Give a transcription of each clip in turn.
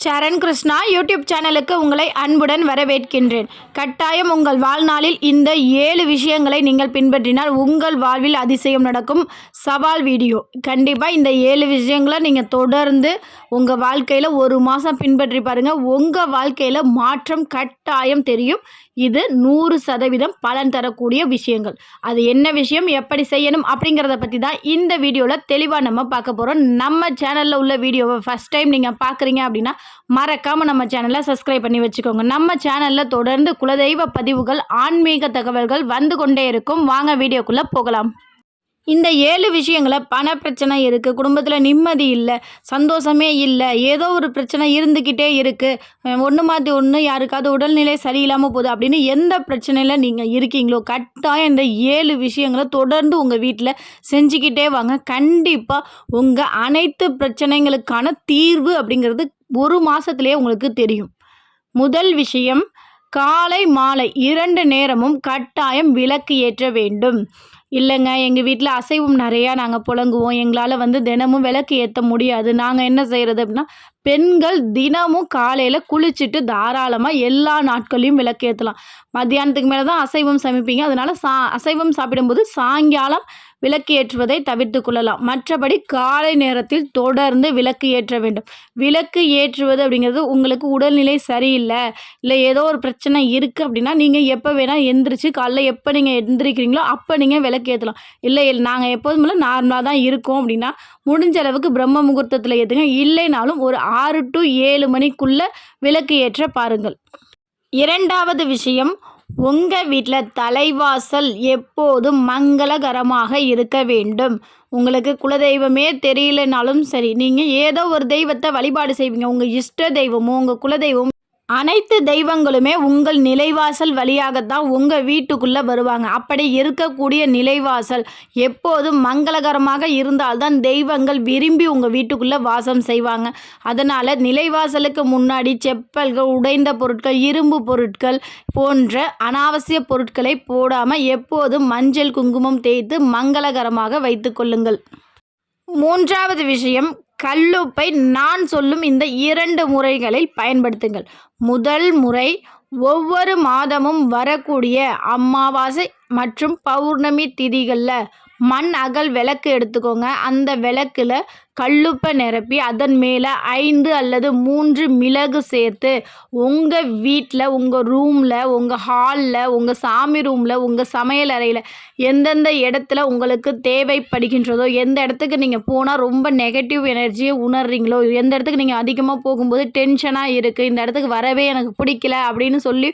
சரண் Krishna YouTube சேனலுக்கு உங்களை அன்புடன் வரவேற்கின்றேன். கட்டாயம் உங்கள் வாழ்நாளில் இந்த 7 விஷயங்களை நீங்கள் பின்பற்றினால் உங்கள் வாழ்வில் அதிசயம் நடக்கும். சவால் வீடியோ. கண்டிப்பாக இந்த 7 விஷயங்களை நீங்கள் தொடர்ந்து உங்கள் வாழ்க்கையில் ஒரு மாதம் பின்பற்றி பாருங்கள். உங்கள் வாழ்க்கையில் மாற்றம் கட்டாயம் தெரியும். இது 100% பலன் தரக்கூடிய விஷயங்கள். அது என்ன விஷயம், எப்படி செய்யணும் அப்படிங்கிறத பற்றி தான் இந்த வீடியோவில் தெளிவாக நம்ம பார்க்க போகிறோம். நம்ம சேனலில் உள்ள வீடியோவை ஃபஸ்ட் டைம் நீங்கள் பார்க்குறீங்க அப்படின்னா மறக்காமல் நம்ம சேனலை சப்ஸ்கிரைப் பண்ணி வச்சுக்கோங்க. நம்ம சேனலில் தொடர்ந்து குலதெய்வ பதிவுகள், ஆன்மீக தகவல்கள் வந்து கொண்டே இருக்கும். வாங்க வீடியோக்குள்ளே போகலாம். இந்த 7 விஷயங்களை பண பிரச்சனை இருக்குது, குடும்பத்தில் நிம்மதி இல்லை, சந்தோஷமே இல்லை, ஏதோ ஒரு பிரச்சனை இருந்துக்கிட்டே இருக்குது, ஒன்று மாற்றி ஒன்று யாருக்காவது உடல்நிலை சரியில்லாமல் போகுது அப்படின்னு எந்த பிரச்சனையில் நீங்கள் இருக்கீங்களோ கட்டாயம் இந்த 7 விஷயங்களை தொடர்ந்து உங்கள் வீட்டில் செஞ்சுக்கிட்டே வாங்க. கண்டிப்பாக உங்கள் அனைத்து பிரச்சனைகளுக்கான தீர்வு அப்படிங்கிறது ஒரு மாதத்துலேயே உங்களுக்கு தெரியும். முதல் விஷயம், காலை மாலை 2 நேரமும் கட்டாயம் விளக்கு ஏற்ற வேண்டும். இல்லைங்க, எங்கள் வீட்டில் அசைவம் நிறையா நாங்கள் புழங்குவோம், எங்களால் தினமும் விளக்கு ஏற்ற முடியாது, நாங்கள் என்ன செய்கிறது அப்படின்னா, பெண்கள் தினமும் காலையில் குளிச்சுட்டு தாராளமாக எல்லா நாட்களையும் விளக்கு ஏற்றலாம். மத்தியானத்துக்கு மேலே தான் அசைவம் சமைப்பீங்க, அதனால் அசைவம் சாப்பிடும்போது சாயங்காலம் விளக்கு ஏற்றுவதை தவிர்த்து கொள்ளலாம். மற்றபடி காலை நேரத்தில் தொடர்ந்து விளக்கு ஏற்ற வேண்டும். விளக்கு ஏற்றுவது அப்படிங்கிறது உங்களுக்கு உடல்நிலை சரியில்லை, இல்லை ஏதோ ஒரு பிரச்சனை இருக்குது அப்படின்னா நீங்கள் எப்போ வேணால் எந்திரிச்சு காலைல எப்போ நீங்கள் எந்திரிக்கிறீங்களோ அப்போ நீங்கள் விளக்கு ஏற்றலாம். இல்லை நாங்கள் எப்போதும் நார்மலாக தான் இருக்கோம் அப்படின்னா முடிஞ்ச அளவுக்கு பிரம்ம முகூர்த்தத்தில் ஏற்றுங்க. இல்லைனாலும் ஒரு 6 to 7 மணிக்குள்ளே விளக்கு ஏற்ற பாருங்கள். இரண்டாவது விஷயம், உங்கள் வீட்டில் தலைவாசல் எப்போதும் மங்களகரமாக இருக்க வேண்டும். உங்களுக்கு குலதெய்வமே தெரியலனாலும் சரி, நீங்கள் ஏதோ ஒரு தெய்வத்தை வழிபாடு செய்வீங்க. உங்கள் இஷ்ட தெய்வமோ உங்கள் குலதெய்வம், அனைத்து தெய்வங்களுமே உங்கள் நிலைவாசல் வழியாகத்தான் உங்கள் வீட்டுக்குள்ளே வருவாங்க. அப்படி இருக்கக்கூடிய நிலைவாசல் எப்போதும் மங்களகரமாக இருந்தால்தான் தெய்வங்கள் விரும்பி உங்கள் வீட்டுக்குள்ளே வாசம் செய்வாங்க. அதனால் நிலைவாசலுக்கு முன்னாடி செப்பல்கள், உடைந்த பொருட்கள், இரும்பு பொருட்கள் போன்ற அனாவசிய பொருட்களை போடாமல் எப்போதும் மஞ்சள் குங்குமம் தேய்த்து மங்களகரமாக வைத்து கொள்ளுங்கள். மூன்றாவது விஷயம், கல்லுப்பை நான் சொல்லும் இந்த 2 முறைகளில் பயன்படுத்துங்கள். முதல் முறை, ஒவ்வொரு மாதமும் வரக்கூடிய அமாவாசை மற்றும் பௌர்ணமி திதிகளில் மண் அகல் விளக்கு எடுத்துக்கோங்க. அந்த விளக்கில் கல்லுப்பை நிரப்பி அதன் மேலே 5 அல்லது 3 மிளகு சேர்த்து உங்கள் வீட்டில், உங்கள் ரூமில், உங்கள் ஹாலில், உங்கள் சாமி ரூமில், உங்கள் சமையல் அறையில் எந்தெந்த இடத்துல உங்களுக்கு தேவைப்படுகின்றதோ, எந்த இடத்துக்கு நீங்கள் போனால் ரொம்ப நெகட்டிவ் எனர்ஜியை உணர்றீங்களோ, எந்த இடத்துக்கு நீங்கள் அதிகமாக போகும்போது டென்ஷனாக இருக்குது, இந்த இடத்துக்கு வரவே எனக்கு பிடிக்கல அப்படின்னு சொல்லி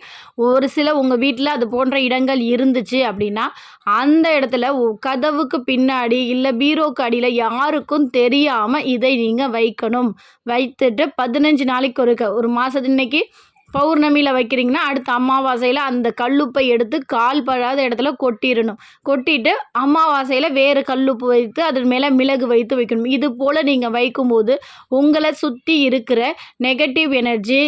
ஒரு சில உங்கள் வீட்டில் அது போன்ற இடங்கள் இருந்துச்சு அப்படின்னா அந்த இடத்துல கதவுக்கு பின்னாடி இல்லை பீரோக்கு அடியில் யாருக்கும் தெரியாமல் இதை நீங்கள் வைக்கணும். வைத்துட்டு 15 நாளைக்கு ஒரு மாதத்து, இன்னைக்கு பௌர்ணமியில் வைக்கிறீங்கன்னா அடுத்த அமாவாசையில் அந்த கல்லுப்பை எடுத்து கால் படாத இடத்துல கொட்டிடணும். கொட்டிட்டு அமாவாசையில் வேறு கல்லுப்பு வைத்து அதன் மேலே மிளகு வைத்து வைக்கணும். இது போல் நீங்கள் வைக்கும்போது உங்களை சுற்றி இருக்கிற நெகட்டிவ் எனர்ஜி,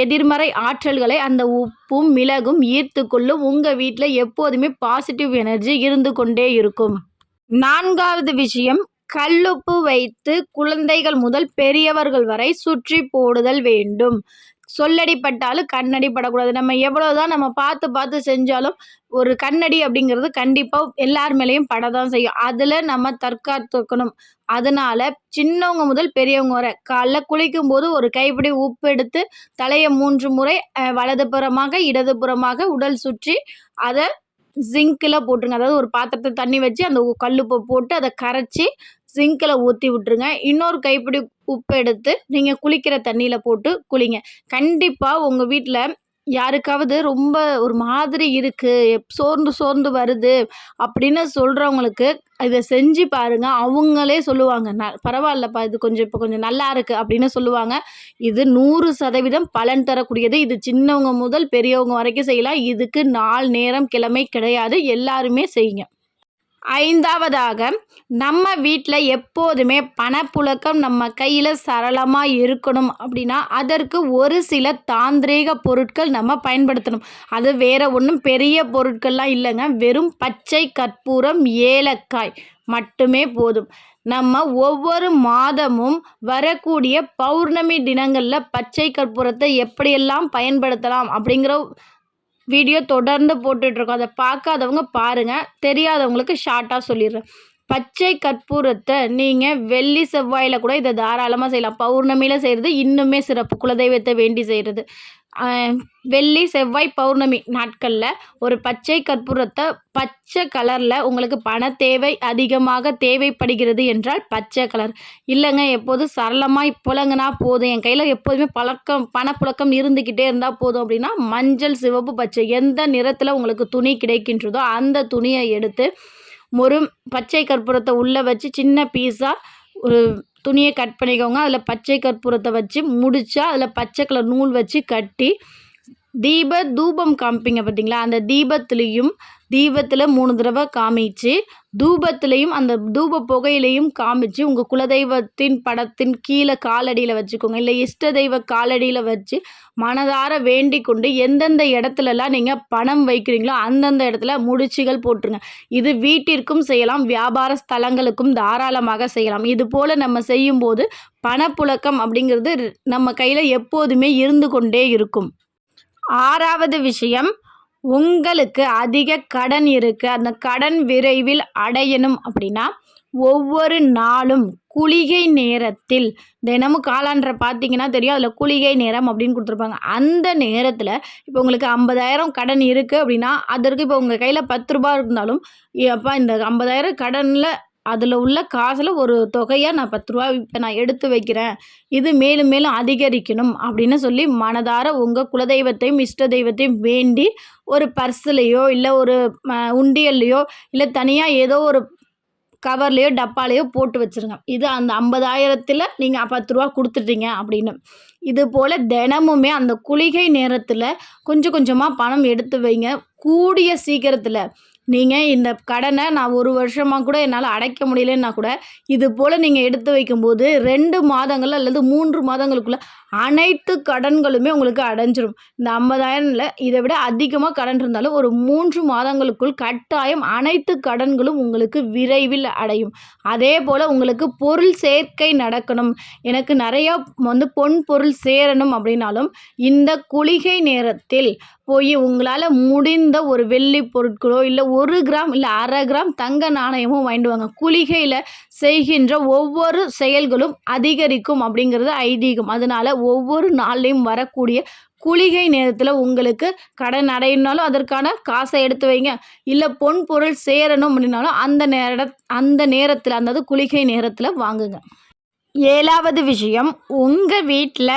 எதிர்மறை ஆற்றல்களை அந்த உப்பும் மிளகும் ஈர்த்து கொள்ளும். உங்கள் வீட்டில் எப்போதுமே பாசிட்டிவ் எனர்ஜி இருந்து கொண்டே இருக்கும். நான்காவது விஷயம், கல்லுப்பு வைத்து குழந்தைகள் முதல் பெரியவர்கள் வரை சுற்றி போடுதல் வேண்டும். சொல்லடி பட்டாலும் கண்ணடி படக்கூடாது. நம்ம எவ்வளோதான் நம்ம பார்த்து செஞ்சாலும் ஒரு கண்ணடி அப்படிங்கிறது கண்டிப்பாக எல்லார் மேலேயும் படதான் செய்யும். அதில் நம்ம தற்காத்துக்கணும். அதனால் சின்னவங்க முதல் பெரியவங்க வரை காலைல குளிக்கும் போது ஒரு கைப்பிடி உப்பு எடுத்து தலையை 3 முறை வலதுபுறமாக இடதுபுறமாக உடல் சுற்றி அதை ஜிங்கில் போட்டுருங்க. அதாவது ஒரு பாத்திரத்தை தண்ணி வச்சு அந்த கல்லுப்பை போட்டு அதை கரைச்சி சிங்கில் ஊற்றி விட்டுருங்க. இன்னொரு கைப்பிடி உப்பு எடுத்து நீங்கள் குளிக்கிற தண்ணியில் போட்டு குளிங்க. கண்டிப்பாக உங்கள் வீட்டில் யாருக்காவது ரொம்ப ஒரு மாதிரி இருக்குது, சோர்ந்து வருது அப்படின்னு சொல்கிறவங்களுக்கு இதை செஞ்சு பாருங்கள். அவங்களே சொல்லுவாங்க, பரவாயில்லப்பா, இது இப்போ கொஞ்சம் நல்லா இருக்குது அப்படின்னு சொல்லுவாங்க. இது 100% பலன் தரக்கூடியது. இது சின்னவங்க முதல் பெரியவங்க வரைக்கும் செய்யலாம். இதுக்கு நாள் நேரம் கிழமை கிடையாது, எல்லாருமே செய்யுங்க. ஐந்தாவதாக, நம்ம வீட்டில் எப்போதுமே பணப்புழக்கம் நம்ம கையில் சரளமாக இருக்கணும் அப்படின்னா அதற்கு ஒரு சில தாந்திரீக பொருட்கள் நம்ம பயன்படுத்தணும். அது வேறு ஒன்றும் பெரிய பொருட்கள்லாம் இல்லைங்க. வெறும் பச்சை கற்பூரம், ஏலக்காய் மட்டுமே போதும். நம்ம ஒவ்வொரு மாதமும் வரக்கூடிய பௌர்ணமி தினங்களில் பச்சை கற்பூரத்தை எப்படியெல்லாம் பயன்படுத்தலாம் அப்படிங்கிற வீடியோ தொடர்ந்து போட்டுட்ருக்கோம். அதை பார்க்காதவங்க பாருங்கள், தெரியாதவங்களுக்கு ஷார்ட்டாக சொல்லிடுறேன். பச்சை கற்பூரத்தை நீங்கள் வெள்ளி செவ்வாயில் கூட இதை தாராளமாக செய்யலாம். பௌர்ணமியில் செய்கிறது இன்னுமே சிறப்பு, குலதெய்வத்தை வேண்டி செய்கிறது. வெள்ளி செவ்வாய் பௌர்ணமி நாட்களில் ஒரு பச்சை கற்பூரத்தை பச்சை கலரில், உங்களுக்கு பண தேவை அதிகமாக தேவைப்படுகிறது என்றால் பச்சை கலர் இல்லைங்க, எப்போதும் சரளமாக புழங்கினா போதும், என் கையில் எப்போதுமே பணப்புழக்கம் இருந்துக்கிட்டே இருந்தால் போதும் அப்படின்னா மஞ்சள், சிவப்பு, பச்சை எந்த நிறத்தில் உங்களுக்கு துணி கிடைக்கின்றதோ அந்த துணியை எடுத்து ஒரு பச்சை கற்பூரத்தை உள்ளே வச்சு சின்ன பீஸாக ஒரு துணியை கட் பண்ணிக்கோங்க. அதில் பச்சை கற்பூரத்தை வச்சு முடிச்சா அதில் பச்சை கலர் நூல் வச்சு கட்டி தூபம் காமிப்பீங்க பார்த்தீங்களா, அந்த தீபத்தில் 3 தடவை காமிச்சு, தூபத்துலேயும் அந்த தூப புகையிலையும் காமிச்சு உங்கள் குலதெய்வத்தின் படத்தின் கீழே காலடியில் வச்சுக்கோங்க. இல்லை இஷ்ட தெய்வ காலடியில் வச்சு மனதார வேண்டிக் கொண்டு எந்தெந்த இடத்துலலாம் நீங்கள் பணம் வைக்கிறீங்களோ அந்தந்த இடத்துல முடிச்சுகள் போட்டுருங்க. இது வீட்டிற்கும் செய்யலாம், வியாபார ஸ்தலங்களுக்கும் தாராளமாக செய்யலாம். இது போல் நம்ம செய்யும்போது பணப்புழக்கம் அப்படிங்கிறது நம்ம கையில் எப்போதுமே இருந்து கொண்டே இருக்கும். ஆறாவது விஷயம், உங்களுக்கு அதிக கடன் இருக்குது, அந்த கடன் விரைவில் அடையணும் அப்படின்னா ஒவ்வொரு நாளும் குளிகை நேரத்தில், தினமும் காலாண்டரை பார்த்தீங்கன்னா தெரியும், அதில் குளிகை நேரம் அப்படின்னு கொடுத்துருப்பாங்க. அந்த நேரத்தில் இப்போ உங்களுக்கு 50,000 கடன் இருக்குது அப்படின்னா அதற்கு இப்போ உங்கள் கையில் 10 ரூபா இருந்தாலும், அப்பா இந்த 50,000 கடனில் அதில் உள்ள காசில் ஒரு தொகையாக நான் 10 ரூபா இப்போ நான் எடுத்து வைக்கிறேன், இது மேலும் மேலும் அதிகரிக்கணும் அப்படின்னு சொல்லி மனதார உங்கள் குலதெய்வத்தையும் இஷ்ட தெய்வத்தையும் வேண்டி ஒரு பர்ஸ்லையோ இல்லை ஒரு உண்டியல்லையோ இல்லை தனியாக ஏதோ ஒரு கவர்லேயோ டப்பாலையோ போட்டு வச்சுருங்க. இது அந்த 50,000த்தில் நீங்கள் 10 ரூபா கொடுத்துட்டீங்க அப்படின்னு. இது போல் தினமுமே அந்த குளிகை நேரத்தில் கொஞ்சம் கொஞ்சமாக பணம் எடுத்து வைங்க. கூடிய சீக்கிரத்தில் நீங்கள் இந்த கடனை நான் 1 வருஷமாக கூட என்னால் அடைக்க முடியலன்னா கூட இது போல் நீங்கள் எடுத்து வைக்கும்போது 2 மாதங்கள் அல்லது 3 மாதங்களுக்குள்ளே அனைத்து கடன்களுமே உங்களுக்கு அடைஞ்சிரும். இந்த 50,000ல் இதை விட அதிகமாக கடன் இருந்தாலும் ஒரு 3 மாதங்களுக்குள் கட்டாயம் அனைத்து கடன்களும் உங்களுக்கு விரைவில் அடையும். அதே போல் உங்களுக்கு பொருள் சேர்க்கை நடக்கணும், எனக்கு நிறையா பொன் பொருள் சேரணும் அப்படின்னாலும் இந்த குளிகை நேரத்தில் போய் உங்களால் முடிந்த ஒரு வெள்ளி பொருட்களோ இல்லை 1 கிராம் இல்லை 1/2 கிராம் தங்க நாணயமும் வாங்கிட்டு வாங்க. குளிகையில் செய்கின்ற ஒவ்வொரு செயல்களும் அதிகரிக்கும் அப்படிங்கிறது ஐதீகம். அதனால் ஒவ்வொரு நாள்லையும் வரக்கூடிய குளிகை நேரத்தில் உங்களுக்கு கடன் அடையினாலும் அதற்கான காசை எடுத்து வைங்க, இல்லை பொன் பொருள் சேரணும் அப்படின்னாலும் அந்த நேரத்தில் அதாவது குளிகை நேரத்தில் வாங்குங்க. 7வது விஷயம், உங்கள் வீட்டில்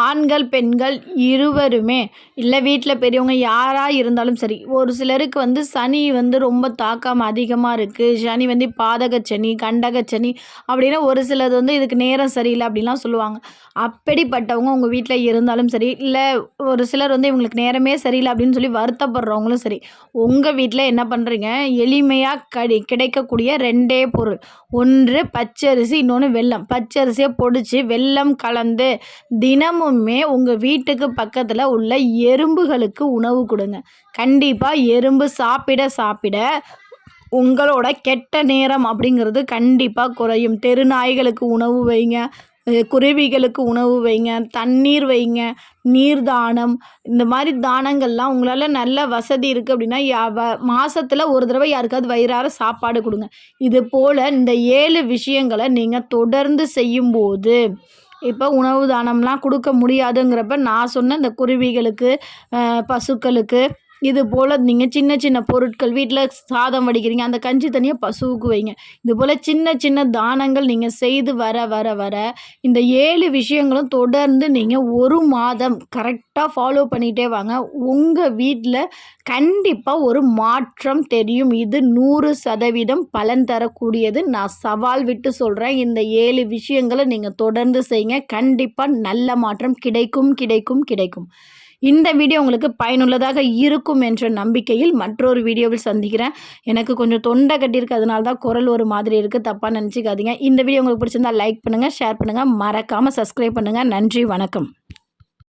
ஆண்கள் பெண்கள் இருவருமே இல்லை வீட்டில் பெரியவங்க யாராக இருந்தாலும் சரி, ஒரு சிலருக்கு சனி ரொம்ப தாக்கம் அதிகமாக இருக்குது, சனி பாதகச்சனி கண்டகச்சனி அப்படின்னா ஒரு சிலது இதுக்கு நேரம் சரியில்லை அப்படின்லாம் சொல்லுவாங்க. அப்படிப்பட்டவங்க உங்கள் வீட்டில் இருந்தாலும் சரி, இல்லை ஒரு சிலர் இவங்களுக்கு நேரமே சரியில்லை அப்படின்னு சொல்லி வருத்தப்படுறவங்களும் சரி, உங்கள் வீட்டில் என்ன பண்ணுறீங்க, எளிமையாக கிடைக்கக்கூடிய 2 பொருள், ஒன்று பச்சரிசி, இன்னொன்று வெல்லம். பச்சரிசியை பொடிச்சு வெல்லம் கலந்து தினமுமே உங்கள் வீட்டுக்கு பக்கத்தில் உள்ள எறும்புகளுக்கு உணவு கொடுங்க. கண்டிப்பாக எறும்பு சாப்பிட உங்களோட கெட்ட நேரம் அப்படிங்கிறது கண்டிப்பாக குறையும். தெரு நாய்களுக்கு உணவு வைங்க, குருவிகளுக்கு உணவு வைங்க, தண்ணீர் வைங்க, நீர் தானம், இந்த மாதிரி தானங்கள்லாம் உங்களால் நல்ல வசதி இருக்குது அப்படின்னா மாதத்தில் ஒரு தடவை யாருக்காவது வயிறார சாப்பாடு கொடுங்க. இது போல் இந்த 7 விஷயங்களை நீங்கள் தொடர்ந்து செய்யும்போது, இப்போ உணவு தானம்லாம் கொடுக்க முடியாதுங்கிறப்ப நான் சொன்ன இந்த குருவிகளுக்கு பசுக்களுக்கு இது போல் நீங்கள் சின்ன சின்ன பொருட்கள், வீட்டில் சாதம் வடிக்கிறீங்க அந்த கஞ்சி தண்ணியை பசுவுக்கு வைங்க. இது போல் சின்ன சின்ன தானங்கள் நீங்கள் செய்து வர இந்த 7 விஷயங்களும் தொடர்ந்து நீங்கள் 1 மாதம் கரெக்டாக ஃபாலோ பண்ணிகிட்டே வாங்க. உங்கள் வீட்டில் கண்டிப்பாக ஒரு மாற்றம் தெரியும். இது 100% பலன் தரக்கூடியது. நான் சவால் விட்டு சொல்கிறேன். இந்த 7 விஷயங்களை நீங்கள் தொடர்ந்து செய்யுங்க. கண்டிப்பாக நல்ல மாற்றம் கிடைக்கும். இந்த வீடியோ உங்களுக்கு பயனுள்ளதாக இருக்கும் என்ற நம்பிக்கையில் மற்றொரு வீடியோவில் சந்திக்கிறேன். எனக்கு கொஞ்சம் தொண்டை கட்டியிருக்கு, அதனால தான் குரல் ஒரு மாதிரி இருக்குது, தப்பாக நினச்சிக்காதீங்க. இந்த வீடியோ உங்களுக்கு பிடிச்சிருந்தா லைக் பண்ணுங்கள், ஷேர் பண்ணுங்கள், மறக்காமல் சப்ஸ்கிரைப் பண்ணுங்கள். நன்றி, வணக்கம்.